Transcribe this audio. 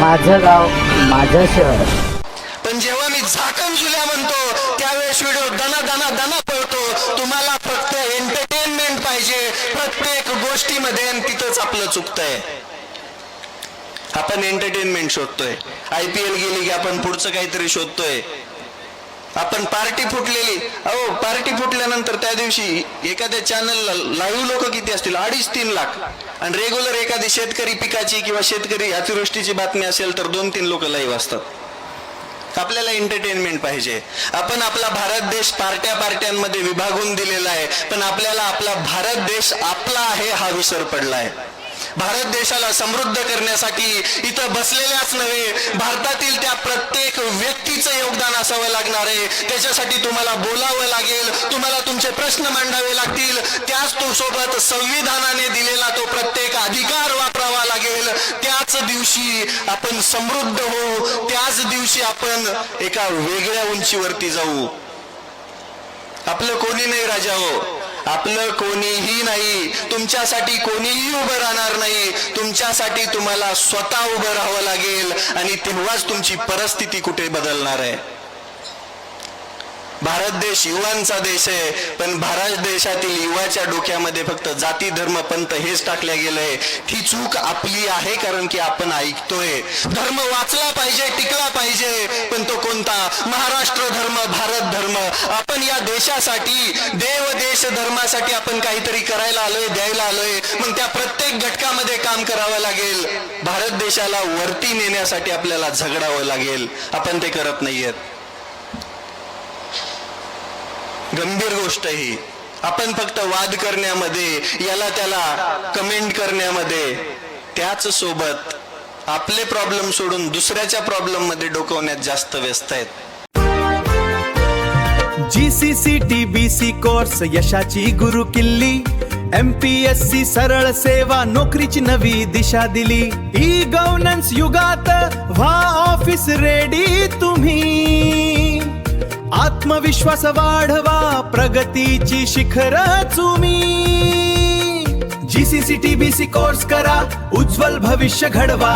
माझं गाव माझं शहर. पण जेव्हा मी झाकण झुल्या म्हणतो त्यावेळेस व्हिडिओ दना दना दना पळतो. तुम्हाला फक्त एंटरटेनमेंट पाहिजे प्रत्येक गोष्टीमध्ये, आणि तिथंच आपलं चुकतंय. आपण एंटरटेनमेंट शोधतोय, IPL गेली की आपण पुढचं काहीतरी शोधतोय. आपण पार्टी फुटलेली, अहो पार्टी फुटल्यानंतर त्या दिवशी एखाद्या चॅनलला लाईव्ह लोक किती असतील, 2.5-3 लाख. आणि रेग्युलर एखादी शेतकरी पिकाची किंवा शेतकरी अतिवृष्टीची बातमी असेल तर 2-3 लोक लाईव्ह असतात. आपल्याला एंटरटेनमेंट पाहिजे. आपण आपला भारत देश पार्ट्यांमध्ये विभागून दिलेला आहे, पण आपल्याला आपला भारत देश आपला आहे हा विसर पडलाय. भारत देशाला समृद्ध करण्यासाठी इथं बसलेल्याच नव्हे, भारतातील त्या प्रत्येक व्यक्तीचं योगदान असावं लागणार आहे. त्याच्यासाठी तुम्हाला बोलावं लागेल, तुम्हाला तुमचे प्रश्न मांडावे लागतील. त्याच तो सोबत संविधानाने दिलेला तो प्रत्येक अधिकार वापरावा लागेल. त्याच दिवशी आपण समृद्ध होऊ, त्याच दिवशी आपण एका वेगळ्या उंचीवरती जाऊ. आपलं कोणी नाही राजा हो, आपलं कोणीही नाही. तुमच्यासाठी कोणीही उभं राहणार नाही. तुमच्यासाठी तुम्हाला स्वतः उभं राहावं लागेल, आणि तेव्हाच तुमची परिस्थिती कुठे बदलणार आहे. भारत देश युवांचा देश आहे, पण भारत देशातील युवाच्या डोक्यामध्ये फक्त जाती धर्म पंथ हेच टाकल्या गेलंय. ही चूक आपली आहे, कारण की आपण ऐकतोय धर्म वाचला पाहिजे, टिकला पाहिजे, पण तो कोणता? महाराष्ट्र धर्म, भारत धर्म. आपण या देशासाठी, देव देश धर्मासाठी आपण काहीतरी करायला आलोय, द्यायला आलोय. मग त्या प्रत्येक घटकामध्ये काम करावं लागेल. भारत देशाला वरती नेण्यासाठी आपल्याला झगडावं लागेल. आपण ते करत नाहीयेत. गंभीर गोष्ट ही. आपण फक्त वाद करण्यामध्ये, याला त्याला कमेंट करण्यामध्ये, त्याच सोबत आपले प्रॉब्लेम सोडून दुसऱ्याच्या प्रॉब्लेम मध्ये डोकवण्यात जास्त व्यस्त आहेत. GCC TBC कोर्स यशाची गुरु किल्ली, MPSC सरळ सेवा नोकरीची नवी दिशा दिली. गव्हर्नन्स युगात व्हा ऑफिस रेडी तुम्ही, आत्मविश्वास वाढवा प्रगतीची शिखर तुम्ही. GCC TBC कोर्स करा, उज्ज्वल भविष्य घडवा.